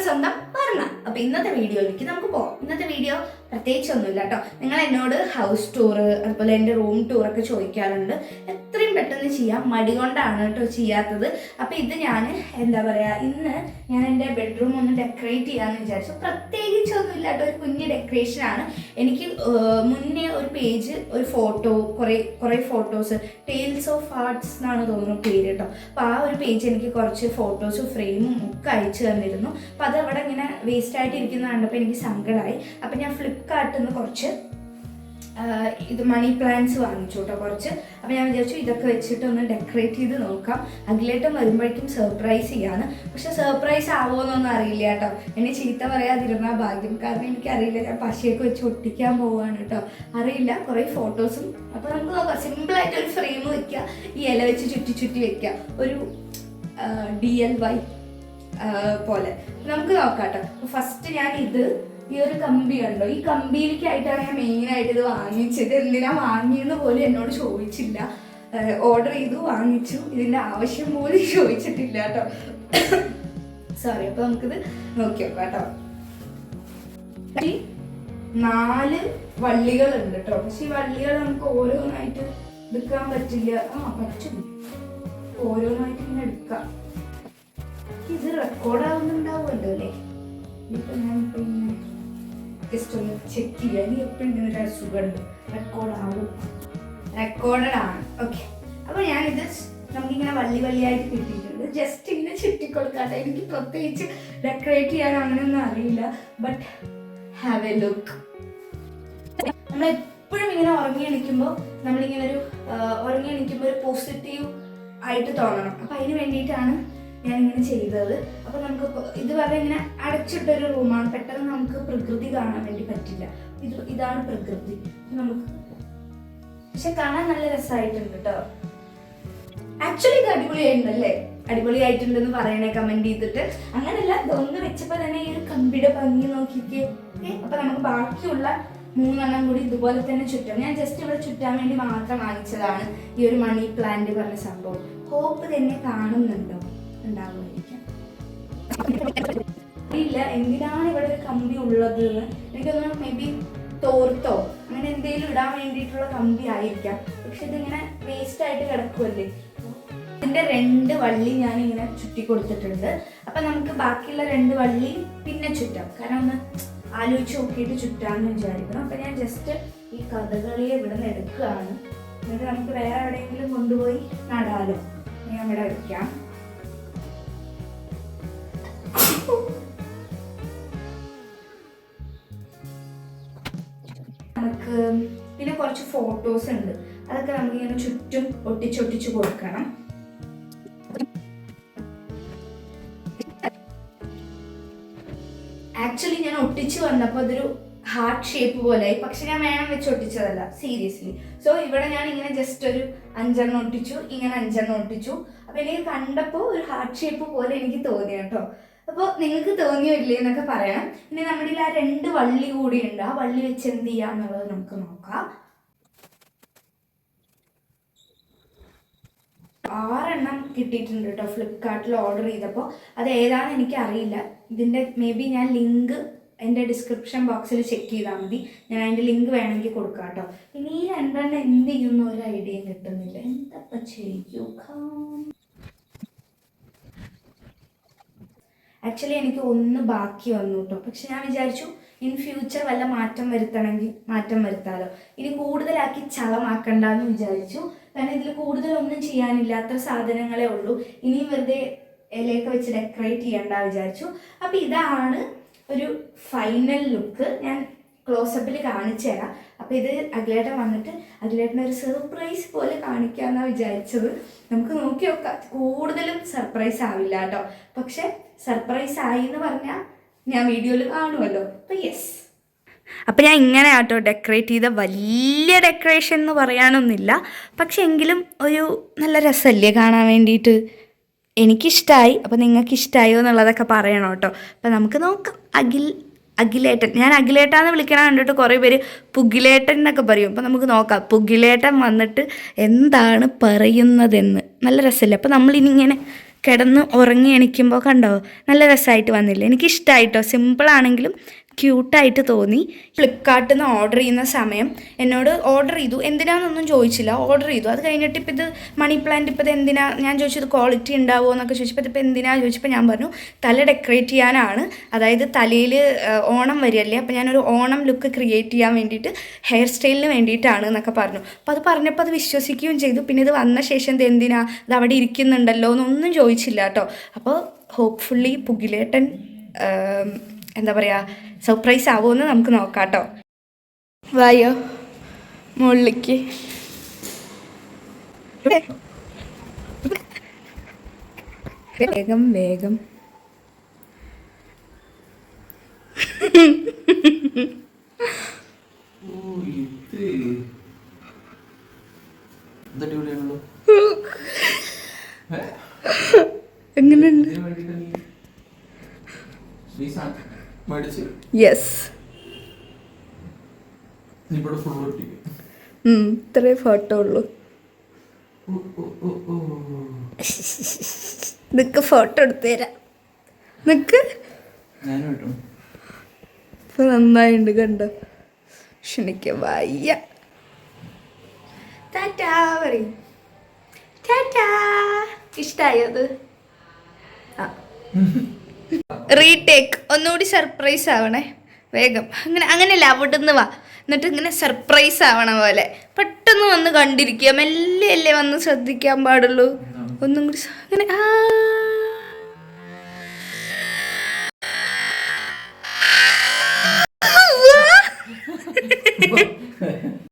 സ്വന്തം പറഞ്ഞ. അപ്പോൾ ഇന്നത്തെ വീഡിയോയിലേക്ക് നമുക്ക് പോകാം. ഇന്നത്തെ വീഡിയോ പ്രത്യേകിച്ചൊന്നുമില്ല കേട്ടോ. നിങ്ങൾ എന്നോട് ഹൗസ് ടൂർ അതുപോലെ എൻ്റെ റൂം ടൂറൊക്കെ ചോദിക്കാറുണ്ട്. എത്രയും പെട്ടെന്ന് ചെയ്യാം, മടി കൊണ്ടാണ് കേട്ടോ ചെയ്യാത്തത്. അപ്പോൾ ഇത് ഞാൻ എന്താ പറയുക, ഇന്ന് ഞാൻ എൻ്റെ ബെഡ്റൂം ഒന്ന് ഡെക്കറേറ്റ് ചെയ്യാമെന്ന് വിചാരിച്ചു. പ്രത്യേകിച്ചൊന്നുമില്ല കേട്ടോ, ഒരു കുഞ്ഞ് ഡെക്കറേഷനാണ്. എനിക്ക് മുന്നേ ഒരു പേജ്, ഒരു ഫോട്ടോ, കുറേ ഫോട്ടോസ്, ടെയിൽസ് ഓഫ് ആർട്സ് എന്നാണ് തോന്നുന്നു പേര് കേട്ടോ. അപ്പോൾ ആ ഒരു പേജ് എനിക്ക് കുറച്ച് ഫോട്ടോസും ഫ്രെയിമും ഒക്കെ അയച്ചു തന്നിരുന്നു. അപ്പോൾ അത് അവിടെ ഇങ്ങനെ വേസ്റ്റ് ആയിട്ട് ഇരിക്കുന്നത് കണ്ടപ്പോൾ എനിക്ക് സങ്കടമായി. അപ്പോൾ ഞാൻ ഫ്ലിപ്കാർട്ടിൽ നിന്ന് കുറച്ച് ഇത് മണി പ്ലാന്റ്സ് വാങ്ങിച്ചു കേട്ടോ കുറച്ച്. അപ്പോൾ ഞാൻ വിചാരിച്ചു ഇതൊക്കെ വെച്ചിട്ട് ഒന്ന് ഡെക്കറേറ്റ് ചെയ്ത് നോക്കാം. അഖിലേട്ടൻ വരുമ്പോഴേക്കും സർപ്രൈസ് ചെയ്യാണ്. പക്ഷെ സർപ്രൈസ് ആവുമോന്നൊന്നും അറിയില്ല കേട്ടോ. എന്നെ ചീത്ത പറയാതിരുന്നാൽ ഭാഗ്യം. കാരണം എനിക്കറിയില്ല, ഞാൻ പശയൊക്കെ വെച്ച് ഒട്ടിക്കാൻ പോവുകയാണ് കേട്ടോ. അറിയില്ല, കുറേ ഫോട്ടോസും. അപ്പോൾ നമുക്ക് നോക്കാം, സിമ്പിളായിട്ട് ഒരു ഫ്രെയിം വെക്കുക, ഈ ഇല വെച്ച് ചുറ്റി വെക്കുക, ഒരു DIY പോലെ നമുക്ക് നോക്കാം കേട്ടോ. അപ്പോൾ ഫസ്റ്റ് ഞാൻ ഈ ഒരു കമ്പി കണ്ടോ, ഈ കമ്പിയിലേക്കായിട്ടാണ് ഞാൻ മെയിനായിട്ട് ഇത് വാങ്ങിച്ചത്. എന്തിനാ വാങ്ങിയെന്ന് പോലും എന്നോട് ചോദിച്ചില്ല. ഓർഡർ ചെയ്തു, വാങ്ങിച്ചു. ഇതിൻ്റെ ആവശ്യം പോലും ചോദിച്ചിട്ടില്ല കേട്ടോ. സോറി. അപ്പോൾ നമുക്കിത് നോക്കി നോക്കാം കേട്ടോ. 4 വള്ളികളുണ്ട് കേട്ടോ. പക്ഷെ ഈ വള്ളികൾ നമുക്ക് ഓരോന്നായിട്ട് എടുക്കാൻ പറ്റില്ല. പറ്റും, ഓരോന്നായിട്ട് ഇങ്ങനെ എടുക്കാം. ഇത് റെക്കോർഡാവുന്നുണ്ടാവുമല്ലോ അല്ലേ? ഇപ്പം ഞാനിപ്പോൾ ഇങ്ങനെ ജസ്റ്റ് ഒന്ന് ചെക്ക് ചെയ്യുക. ഇനി എപ്പോഴും ഇതിനൊരു സുഖമുണ്ട്, റെക്കോർഡാണ്. ഓക്കെ. അപ്പോൾ ഞാനിത് നമുക്കിങ്ങനെ വള്ളിയായിട്ട് കിട്ടിയിട്ടുണ്ട്. ജസ്റ്റ് ഇങ്ങനെ ചുറ്റിക്കൊടുക്കാട്ടെ. എനിക്ക് പ്രത്യേകിച്ച് ഡെക്കറേറ്റ് ചെയ്യാൻ അങ്ങനെയൊന്നും അറിയില്ല. But have A look. നമ്മളെപ്പോഴും ഇങ്ങനെ ഉറങ്ങി എണീക്കുമ്പോൾ ഒരു പോസിറ്റീവ് ആയിട്ട് തോന്നണം. അപ്പം അതിന് വേണ്ടിയിട്ടാണ് ഞാനിങ്ങനെ ചെയ്തത്. അപ്പോൾ നമുക്ക് ഇത് പറഞ്ഞാൽ ഇങ്ങനെ അടച്ചിട്ടൊരു റൂമാണ്. പെട്ടെന്ന് നമുക്ക് പ്രകൃതി കാണാൻ വേണ്ടി പറ്റില്ല. ഇതാണ് പ്രകൃതി നമുക്ക്. പക്ഷെ കാണാൻ നല്ല രസമായിട്ടുണ്ട് കേട്ടോ. ആക്ച്വലി ഇത് അടിപൊളിയായിട്ടുണ്ടല്ലേ? അടിപൊളിയായിട്ടുണ്ടെന്ന് പറയണേ കമന്റ് ചെയ്തിട്ട്. അങ്ങനെയല്ല, ഇതൊന്ന് വെച്ചപ്പോൾ തന്നെ ഈ ഒരു കമ്പിയുടെ ഭംഗി നോക്കിക്കേ. അപ്പോൾ നമുക്ക് ബാക്കിയുള്ള 3 കൂടി ഇതുപോലെ തന്നെ ചുറ്റാം. ഞാൻ ജസ്റ്റ് ഇവിടെ ചുറ്റാൻ വേണ്ടി മാത്രം വാങ്ങിച്ചതാണ് ഈ ഒരു മണി പ്ലാന്റ് പറഞ്ഞ സംഭവം. ഹോപ്പ് തന്നെ കാണുന്നുണ്ടോ? ഉണ്ടാവുമായിരിക്കാം. അറിയില്ല എന്തിനാണ് ഇവിടെ ഒരു കമ്പി ഉള്ളത് എന്ന്. എനിക്കൊന്ന് മേ ബി തോർത്തോ അങ്ങനെ എന്തെങ്കിലും ഇടാൻ വേണ്ടിയിട്ടുള്ള കമ്പി ആയിരിക്കാം. പക്ഷെ ഇതിങ്ങനെ വേസ്റ്റ് ആയിട്ട് കിടക്കുമല്ലേ. ഇതിൻ്റെ 2 വള്ളി ഞാനിങ്ങനെ ചുറ്റി കൊടുത്തിട്ടുണ്ട്. അപ്പം നമുക്ക് ബാക്കിയുള്ള 2 വള്ളി പിന്നെ ചുറ്റാം. കാരണം ഒന്ന് ആലോചിച്ച് നോക്കിയിട്ട് ചുറ്റാമെന്ന് വിചാരിക്കണം. അപ്പം ഞാൻ ജസ്റ്റ് ഈ കഥകളിയെ ഇവിടെ നിന്ന് എടുക്കുകയാണ്. എന്നിട്ട് നമുക്ക് വേറെ എവിടെയെങ്കിലും കൊണ്ടുപോയി നടാലോ. ഞാൻ ഇവിടെ വയ്ക്കാം. നമുക്ക് പിന്നെ കുറച്ച് ഫോട്ടോസ് ഉണ്ട്. അതൊക്കെ നമുക്ക് ഇങ്ങനെ ചുറ്റും ഒട്ടിച്ചൊട്ടിച്ച് കൊടുക്കണം. ആക്ച്വലി ഞാൻ ഒട്ടിച്ച് വന്നപ്പോൾ അതൊരു ഹാർട്ട് ഷേപ്പ് പോലെയായി. പക്ഷെ ഞാൻ വേണം വെച്ച് ഒട്ടിച്ചതല്ല, സീരിയസ്ലി. സോ ഇവിടെ ഞാൻ ഇങ്ങനെ ജസ്റ്റ് ഒരു 5 ഒട്ടിച്ചു, ഇങ്ങനെ 5 ഒട്ടിച്ചു. അപ്പോൾ എനിക്ക് കണ്ടപ്പോൾ ഒരു ഹാർട്ട് ഷേപ്പ് പോലെ എനിക്ക് തോന്നി കേട്ടോ. അപ്പോൾ നിങ്ങൾക്ക് തോന്നിയോ ഇല്ലേ എന്നൊക്കെ പറയാം. ഇനി നമ്മുടെ ആ 2 വള്ളി കൂടിയുണ്ട്. ആ വള്ളി വെച്ച് എന്ത് ചെയ്യാം എന്നുള്ളത് നമുക്ക് നോക്കാം. 6 കിട്ടിയിട്ടുണ്ട് കേട്ടോ ഫ്ലിപ്കാർട്ടിൽ ഓർഡർ ചെയ്തപ്പോൾ. അത് ഏതാണെന്ന് എനിക്ക് അറിയില്ല. ഇതിൻ്റെ മേ ബി ഞാൻ ലിങ്ക് എൻ്റെ ഡിസ്ക്രിപ്ഷൻ ബോക്സിൽ ചെക്ക് ചെയ്താൽ മതി. ഞാൻ അതിൻ്റെ ലിങ്ക് വേണമെങ്കിൽ കൊടുക്കാം കേട്ടോ. ഇനി ഈ 2 എന്ത് ചെയ്യുന്ന ഒരു ഐഡിയയും കിട്ടുന്നില്ല. എന്താ ചെയ്യുക? ആക്ച്വലി എനിക്ക് 1 ബാക്കി വന്നു കേട്ടോ. പക്ഷെ ഞാൻ വിചാരിച്ചു ഇൻ ഫ്യൂച്ചർ വല്ല മാറ്റം വരുത്തണമെങ്കിൽ മാറ്റം വരുത്താമല്ലോ. ഇനി കൂടുതലാക്കി ചളമാക്കണ്ടെന്ന് വിചാരിച്ചു. കാരണം ഇതിൽ കൂടുതലൊന്നും ചെയ്യാനില്ല, അത്ര സാധനങ്ങളേ ഉള്ളൂ. ഇനിയും വെറുതെ ഇലയൊക്കെ വെച്ച് ഡെക്കറേറ്റ് ചെയ്യണ്ട വിചാരിച്ചു. അപ്പോൾ ഇതാണ് ഒരു ഫൈനൽ ലുക്ക്. ഞാൻ ക്ലോസപ്പിൽ കാണിച്ചു തരാം. അപ്പോൾ ഇത് അഖിലേട്ടൻ വന്നിട്ട് അഖിലേട്ടൻ ഒരു സർപ്രൈസ് പോലെ കാണിക്കാമെന്നാണ് വിചാരിച്ചത്. നമുക്ക് നോക്കി നോക്കാം. കൂടുതലും സർപ്രൈസ് ആവില്ല കേട്ടോ. പക്ഷെ സർപ്രൈസ് ആയി എന്ന് പറഞ്ഞാൽ ഞാൻ വീഡിയോയിൽ കാണുമല്ലോ. അപ്പോൾ യെസ്. അപ്പോൾ ഞാൻ ഇങ്ങനെ ആട്ടോ ഡെക്കറേറ്റ് ചെയ്ത. വലിയ ഡെക്കറേഷൻ എന്ന് പറയാനൊന്നുമില്ല, പക്ഷെ എങ്കിലും ഒരു നല്ല രസമല്ലേ കാണാൻ വേണ്ടിയിട്ട്. എനിക്കിഷ്ടമായി. അപ്പോൾ നിങ്ങൾക്ക് ഇഷ്ടമായോ എന്നുള്ളതൊക്കെ പറയണം കേട്ടോ. അപ്പോൾ നമുക്ക് നോക്കാം. അഖിലേട്ടൻ, ഞാൻ അഖിലേട്ടാന്ന് വിളിക്കണം കണ്ടിട്ട് കുറേ പേര് പുകിലേട്ടൻ എന്നൊക്കെ പറയും. അപ്പോൾ നമുക്ക് നോക്കാം പുകിലേട്ടൻ വന്നിട്ട് എന്താണ് പറയുന്നതെന്ന്. നല്ല രസമല്ലേ? അപ്പോൾ നമ്മളിനി ഇങ്ങനെ കിടന്ന് ഉറങ്ങി എണീക്കുമ്പോൾ കണ്ടോ നല്ല രസമായിട്ട് വന്നില്ലേ? എനിക്കിഷ്ടമായിട്ടോ, സിമ്പിളാണെങ്കിലും ക്യൂട്ടായിട്ട് തോന്നി. ഫ്ലിപ്കാർട്ടിൽ നിന്ന് ഓർഡർ ചെയ്യുന്ന സമയം എന്നോട് ഓർഡർ ചെയ്തു, എന്തിനാണെന്നൊന്നും ചോദിച്ചില്ല, ഓർഡർ ചെയ്തു. അത് കഴിഞ്ഞിട്ട് ഇപ്പോൾ ഇത് മണി പ്ലാന്റ് ഇപ്പോൾ ഇത് എന്തിനാ, ഞാൻ ചോദിച്ചത് ക്വാളിറ്റി ഉണ്ടാവുമോ എന്നൊക്കെ ചോദിച്ചപ്പോൾ ഇതിപ്പോൾ എന്തിനാ ചോദിച്ചപ്പോൾ ഞാൻ പറഞ്ഞു തല ഡെക്കറേറ്റ് ചെയ്യാനാണ്. അതായത് തലയിൽ ഓണം വരികയല്ലേ, അപ്പോൾ ഞാനൊരു ഓണം ലുക്ക് ക്രിയേറ്റ് ചെയ്യാൻ വേണ്ടിയിട്ട് ഹെയർ സ്റ്റൈലിന് വേണ്ടിയിട്ടാണ് എന്നൊക്കെ പറഞ്ഞു. അപ്പോൾ അത് പറഞ്ഞപ്പോൾ അത് വിശ്വസിക്കുകയും ചെയ്തു. പിന്നെ ഇത് വന്ന ശേഷം ഇത് എന്തിനാ, ഇത് അവിടെ ഇരിക്കുന്നുണ്ടല്ലോ എന്നൊന്നും ചോദിച്ചില്ല കേട്ടോ. അപ്പോൾ ഹോപ്പ്ഫുള്ളി പുകിലേട്ടൻ എന്താ പറയുക സർപ്രൈസ് ആവുമെന്ന് നമുക്ക് നോക്കാം കേട്ടോ. വായോ മുകളിലേക്ക്. വേഗം വേഗം. എങ്ങനെയുണ്ട്? യെസ്, ഇത്രേ ഫോട്ടോ ഉള്ളൂ. നിക്ക് ഫോട്ടോ എടുത്തു തരാം. നിക്ക്, ഇപ്പൊ നന്നായിണ്ട് കണ്ടോ? ക്ഷണിക്ക വയ്യ. ടാറ്റാ പറയും. ടാറ്റാ. ഇഷ്ടായത്? ആ റീടേക്ക്. ഒന്നുകൂടി സർപ്രൈസ് ആവണേ വേഗം. അങ്ങനെയല്ല, അവിടുന്ന് വാ, എന്നിട്ട് ഇങ്ങനെ സർപ്രൈസ് ആവണ പോലെ പെട്ടെന്ന് വന്ന് കണ്ടിരിക്കുക. മെല്ലെ അല്ലേ വന്ന് ശ്രദ്ധിക്കാൻ പാടുള്ളൂ. ഒന്നും കൂടി അങ്ങനെ.